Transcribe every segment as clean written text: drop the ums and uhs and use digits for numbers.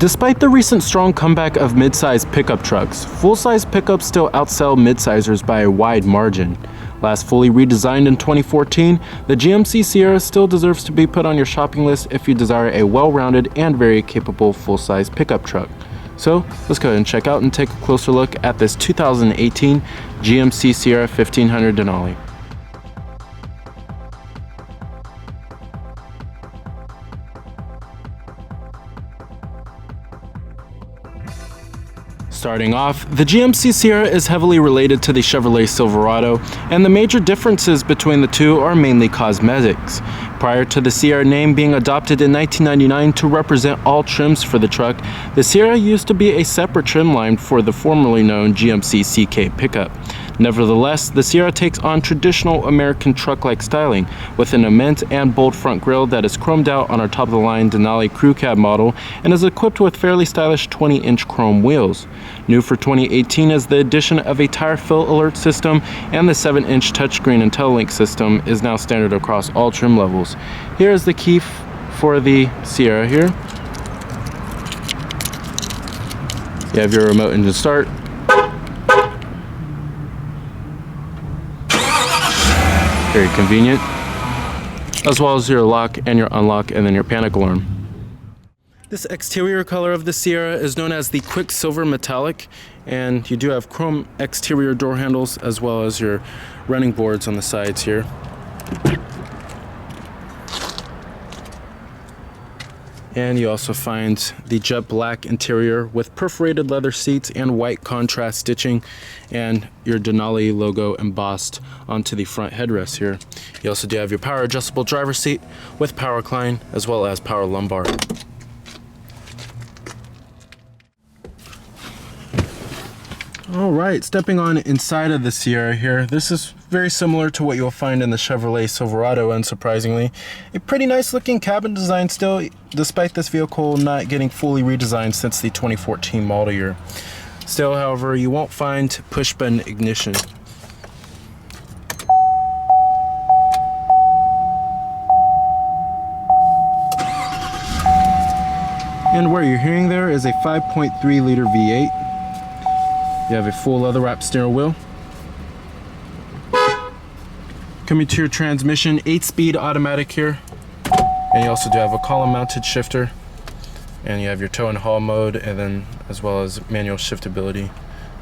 Despite the recent strong comeback of mid-size pickup trucks, full-size pickups still outsell mid-sizers by a wide margin. Last fully redesigned in 2014, the GMC Sierra still deserves to be put on your shopping list if you desire a well-rounded and very capable full-size pickup truck. So let's go ahead and check out and take a closer look at this 2018 GMC Sierra 1500 Denali. Starting off, the GMC Sierra is heavily related to the Chevrolet Silverado, and the major differences between the two are mainly cosmetics. Prior to the Sierra name being adopted in 1999 to represent all trims for the truck, the Sierra used to be a separate trim line for the formerly known GMC CK pickup. Nevertheless, the Sierra takes on traditional American truck-like styling, with an immense and bold front grille that is chromed out on our top-of-the-line Denali crew cab model and is equipped with fairly stylish 20-inch chrome wheels. New for 2018 is the addition of a tire fill alert system, and the 7-inch touchscreen IntelliLink system is now standard across all trim levels. Here is the key for the Sierra here. You have your remote engine start. Very convenient, as well as your lock and your unlock and then your panic alarm. This exterior color of the Sierra is known as the Quicksilver Metallic, and you do have chrome exterior door handles as well as your running boards on the sides here. And you also find the jet black interior with perforated leather seats and white contrast stitching, and your Denali logo embossed onto the front headrest here. You also do have your power adjustable driver's seat with power recline as well as power lumbar. Alright, stepping on inside of the Sierra here, this is very similar to what you'll find in the Chevrolet Silverado, unsurprisingly. A pretty nice looking cabin design still, despite this vehicle not getting fully redesigned since the 2014 model year. Still, however, you won't find push button ignition. And what you're hearing there is a 5.3 liter V8. You have a full leather wrapped steering wheel. Coming to your transmission, 8-speed automatic here. And you also do have a column mounted shifter. And you have your tow and haul mode, and then as well as manual shiftability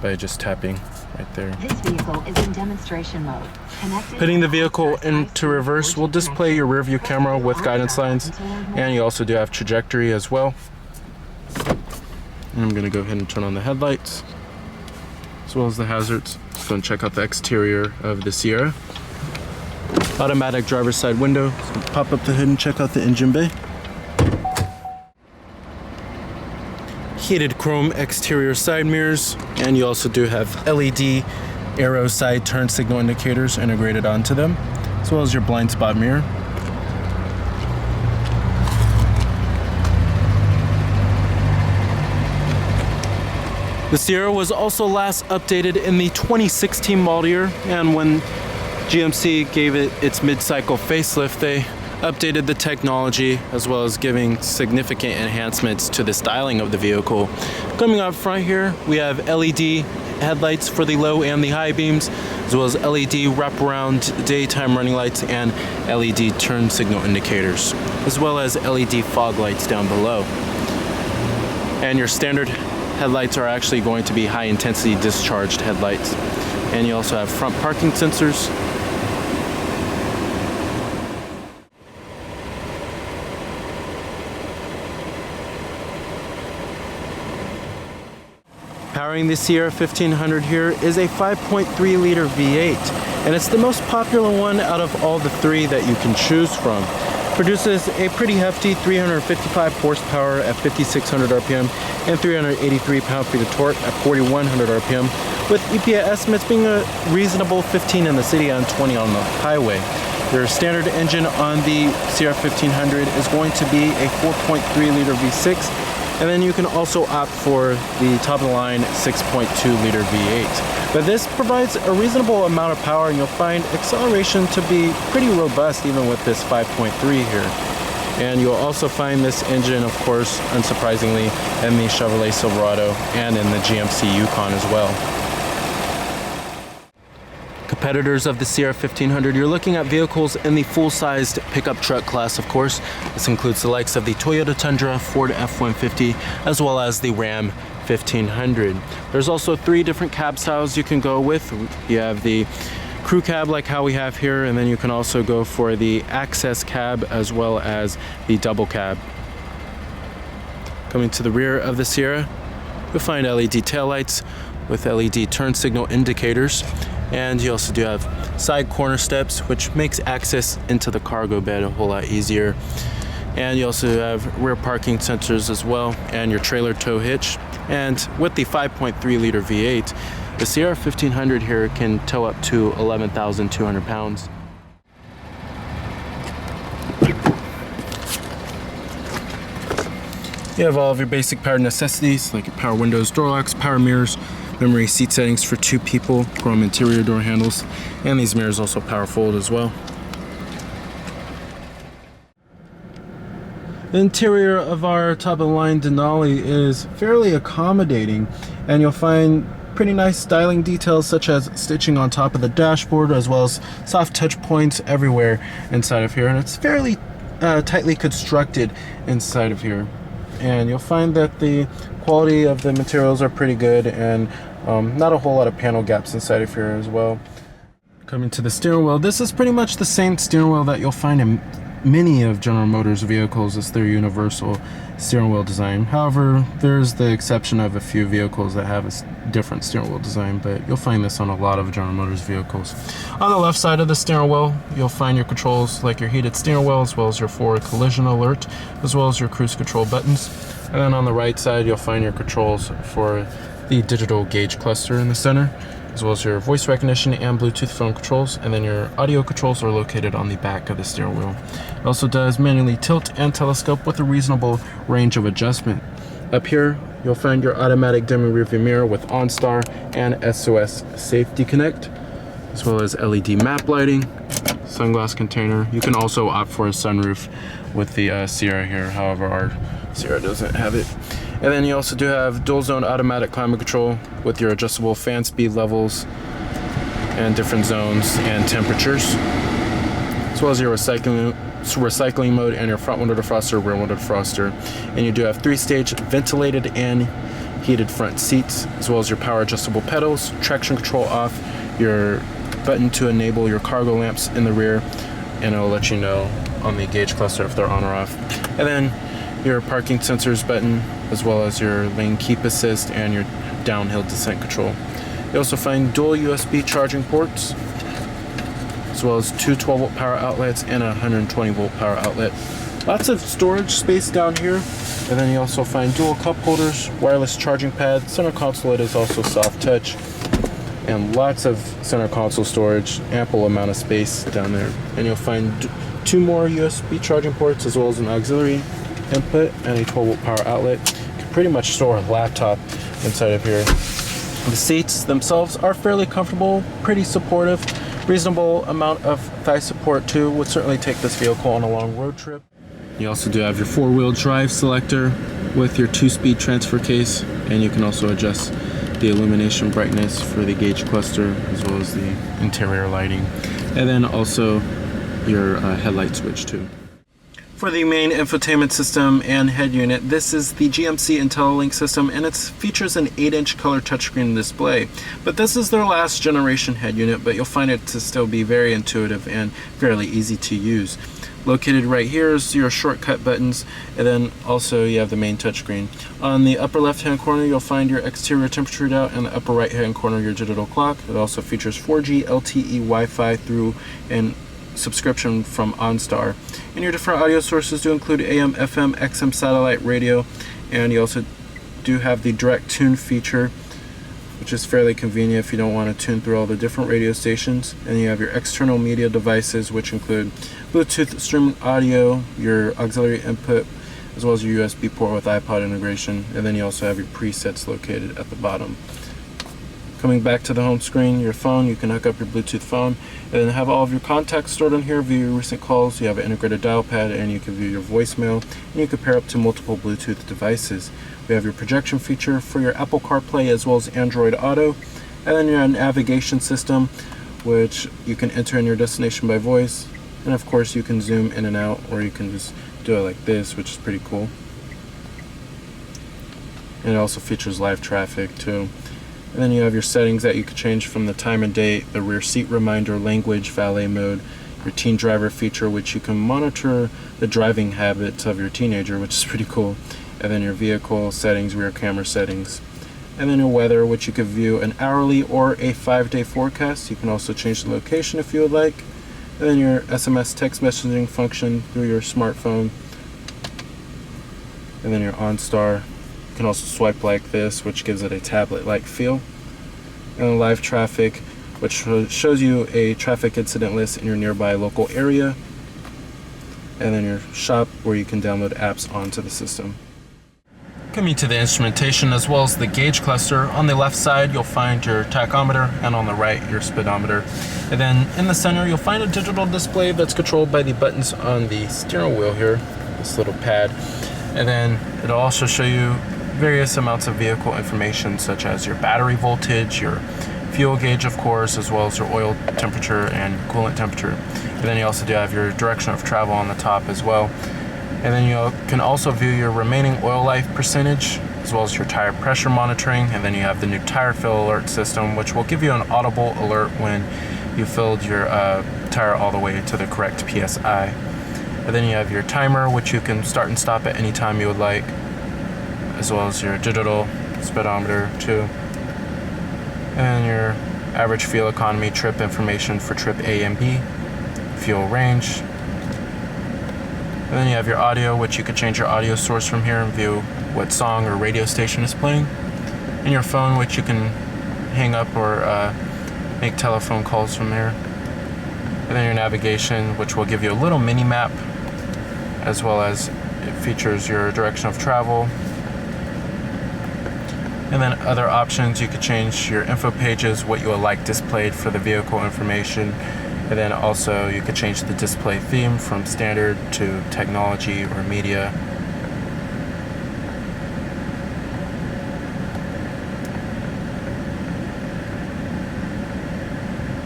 by just tapping right there. This vehicle is in demonstration mode. Putting the vehicle into reverse will display your rear view camera with guidance lines. And you also do have trajectory as well. And I'm going to go ahead and turn on the headlights, as well as the hazards. Just going to check out the exterior of the Sierra. Automatic driver's side window. So pop up the hood and check out the engine bay. Heated chrome exterior side mirrors, and you also do have LED arrow side turn signal indicators integrated onto them, as well as your blind spot mirror. The Sierra was also last updated in the 2016 model year, and when GMC gave it its mid-cycle facelift, they updated the technology as well as giving significant enhancements to the styling of the vehicle. Coming up front here, we have LED headlights for the low and the high beams, as well as LED wraparound daytime running lights and LED turn signal indicators, as well as LED fog lights down below. And your standard headlights are actually going to be high intensity discharged headlights. And you also have front parking sensors. Powering the Sierra 1500 here is a 5.3 liter V8, and it's the most popular one out of all the three that you can choose from. Produces a pretty hefty 355 horsepower at 5,600 RPM and 383 pound-feet of torque at 4,100 RPM, with EPA estimates being a reasonable 15 in the city and 20 on the highway. Your standard engine on the Sierra 1500 is going to be a 4.3 liter V6, and then you can also opt for the top-of-the-line 6.2 liter V8. But this provides a reasonable amount of power, and you'll find acceleration to be pretty robust even with this 5.3 here. And you'll also find this engine, of course, unsurprisingly, in the Chevrolet Silverado and in the GMC Yukon as well. Competitors of the Sierra 1500, you're looking at vehicles in the full-sized pickup truck class, of course. This includes the likes of the Toyota Tundra, Ford F-150, as well as the Ram 1500. There's also 3 different cab styles you can go with. You have the crew cab like how we have here, and then you can also go for the access cab as well as the double cab. Coming to the rear of the Sierra, you'll find LED taillights with LED turn signal indicators, and you also do have side corner steps, which makes access into the cargo bed a whole lot easier. And you also have rear parking sensors as well, and your trailer tow hitch. And with the 5.3 liter V8, the Sierra 1500 here can tow up to 11,200 pounds. You have all of your basic power necessities like your power windows, door locks, power mirrors, memory seat settings for 2 people, chrome interior door handles, and these mirrors also power fold as well. The interior of our top-of-the-line Denali is fairly accommodating, and you'll find pretty nice styling details such as stitching on top of the dashboard, as well as soft touch points everywhere inside of here, and it's fairly tightly constructed inside of here. And you'll find that the quality of the materials are pretty good, and not a whole lot of panel gaps inside of here as well. Coming to the steering wheel, this is pretty much the same steering wheel that you'll find in many of General Motors vehicles. It's their universal steering wheel design. However, there's the exception of a few vehicles that have a different steering wheel design, but you'll find this on a lot of General Motors vehicles. On the left side of the steering wheel, you'll find your controls like your heated steering wheel, as well as your forward collision alert, as well as your cruise control buttons. And then on the right side, you'll find your controls for the digital gauge cluster in the center, as well as your voice recognition and Bluetooth phone controls, and then your audio controls are located on the back of the steering wheel. It also does manually tilt and telescope with a reasonable range of adjustment. Up here, you'll find your automatic dimming rearview mirror with OnStar and SOS Safety Connect, as well as LED map lighting, sunglass container. You can also opt for a sunroof with the Sierra here, however our Sierra doesn't have it. And then you also do have dual zone automatic climate control with your adjustable fan speed levels and different zones and temperatures, as well as your recycling mode and your front window defroster, rear window defroster. And you do have 3-stage ventilated and heated front seats, as well as your power adjustable pedals, traction control off, your button to enable your cargo lamps in the rear, and it'll let you know on the gauge cluster if they're on or off. And then your parking sensors button, as well as your lane keep assist and your downhill descent control. You also find dual USB charging ports, as well as 2 12-volt power outlets and a 120-volt power outlet. Lots of storage space down here. And then you also find dual cup holders, wireless charging pad, center console. It is also soft touch, and lots of center console storage, ample amount of space down there. And you'll find 2 more USB charging ports, as well as an auxiliary input and a 12-volt power outlet. You can pretty much store a laptop inside of here. The seats themselves are fairly comfortable, pretty supportive, reasonable amount of thigh support too. Would certainly take this vehicle on a long road trip. You also do have your 4-wheel drive selector with your 2-speed transfer case, and you can also adjust the illumination brightness for the gauge cluster, as well as the interior lighting, and then also your headlight switch too. For the main infotainment system and head unit, this is the GMC IntelliLink system, and it features an 8-inch color touchscreen display. But this is their last generation head unit, but you'll find it to still be very intuitive and fairly easy to use. Located right here is your shortcut buttons, and then also you have the main touchscreen. On the upper left hand corner, you'll find your exterior temperature readout, and the upper right hand corner your digital clock. It also features 4G LTE Wi-Fi through an subscription from OnStar. And your different audio sources do include AM, FM, XM satellite radio, and you also do have the direct tune feature, which is fairly convenient if you don't want to tune through all the different radio stations. And you have your external media devices, which include Bluetooth streaming audio, your auxiliary input, as well as your USB port with iPod integration. And then you also have your presets located at the bottom. Coming back to the home screen, your phone, you can hook up your Bluetooth phone and then have all of your contacts stored on here, view your recent calls, you have an integrated dial pad, and you can view your voicemail, and you can pair up to multiple Bluetooth devices. We have your projection feature for your Apple CarPlay as well as Android Auto, and then your navigation system, which you can enter in your destination by voice, and of course you can zoom in and out, or you can just do it like this, which is pretty cool. And it also features live traffic too. And then you have your settings that you can change from the time and date, the rear seat reminder, language, valet mode, your teen driver feature, which you can monitor the driving habits of your teenager, which is pretty cool. And then your vehicle settings, rear camera settings. And then your weather, which you can view an hourly or a 5-day forecast. You can also change the location if you would like. And then your SMS text messaging function through your smartphone. And then your OnStar. You can also swipe like this, which gives it a tablet-like feel. And live traffic, which shows you a traffic incident list in your nearby local area. And then your shop, where you can download apps onto the system. Coming to the instrumentation as well as the gauge cluster, on the left side you'll find your tachometer, and on the right your speedometer. And then in the center you'll find a digital display that's controlled by the buttons on the steering wheel here, this little pad. And then it'll also show you various amounts of vehicle information, such as your battery voltage, your fuel gauge of course, as well as your oil temperature and coolant temperature. And then you also do have your direction of travel on the top as well. And then you can also view your remaining oil life percentage, as well as your tire pressure monitoring. And then you have the new tire fill alert system, which will give you an audible alert when you filled your tire all the way to the correct PSI. And then you have your timer, which you can start and stop at any time you would like, as well as your digital speedometer too. And then your average fuel economy, trip information for trip A and B, fuel range. And then you have your audio, which you can change your audio source from here and view what song or radio station is playing. And your phone, which you can hang up or make telephone calls from there. And then your navigation, which will give you a little mini map, as well as it features your direction of travel. And then other options, you could change your info pages, what you would like displayed for the vehicle information. And then also you could change the display theme from standard to technology or media.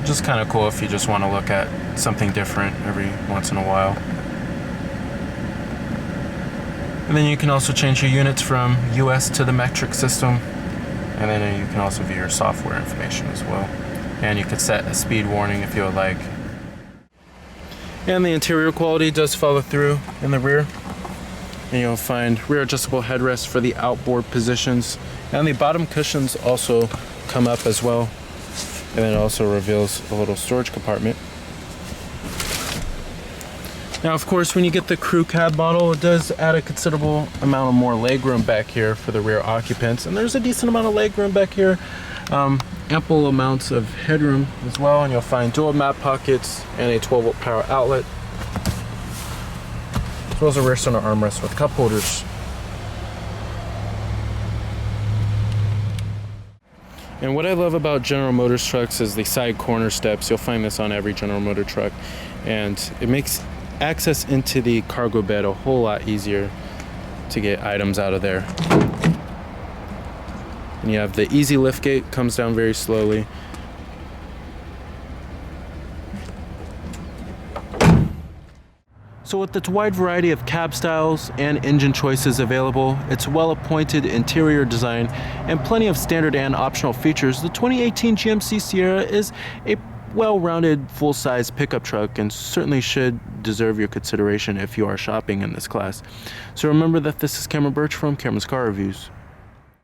Just kind of cool if you just want to look at something different every once in a while. And then you can also change your units from US to the metric system. And then you can also view your software information as well. And you could set a speed warning if you would like. And the interior quality does follow through in the rear. And you'll find rear adjustable headrests for the outboard positions. And the bottom cushions also come up as well. And then it also reveals a little storage compartment. Now, of course, when you get the crew cab model, it does add a considerable amount of more legroom back here for the rear occupants. And there's a decent amount of legroom back here. Ample amounts of headroom as well, and you'll find dual map pockets and a 12-volt power outlet, as well as a rear center armrest with cup holders. And what I love about General Motors trucks is the side corner steps. You'll find this on every General Motor truck, and it makes access into the cargo bed a whole lot easier to get items out of there. And you have the easy lift gate, comes down very slowly. So with its wide variety of cab styles and engine choices available, its well-appointed interior design, and plenty of standard and optional features, the 2018 GMC Sierra is a well-rounded, full-size pickup truck and certainly should deserve your consideration if you are shopping in this class. So remember that this is Cameron Birch from Cameron's Car Reviews.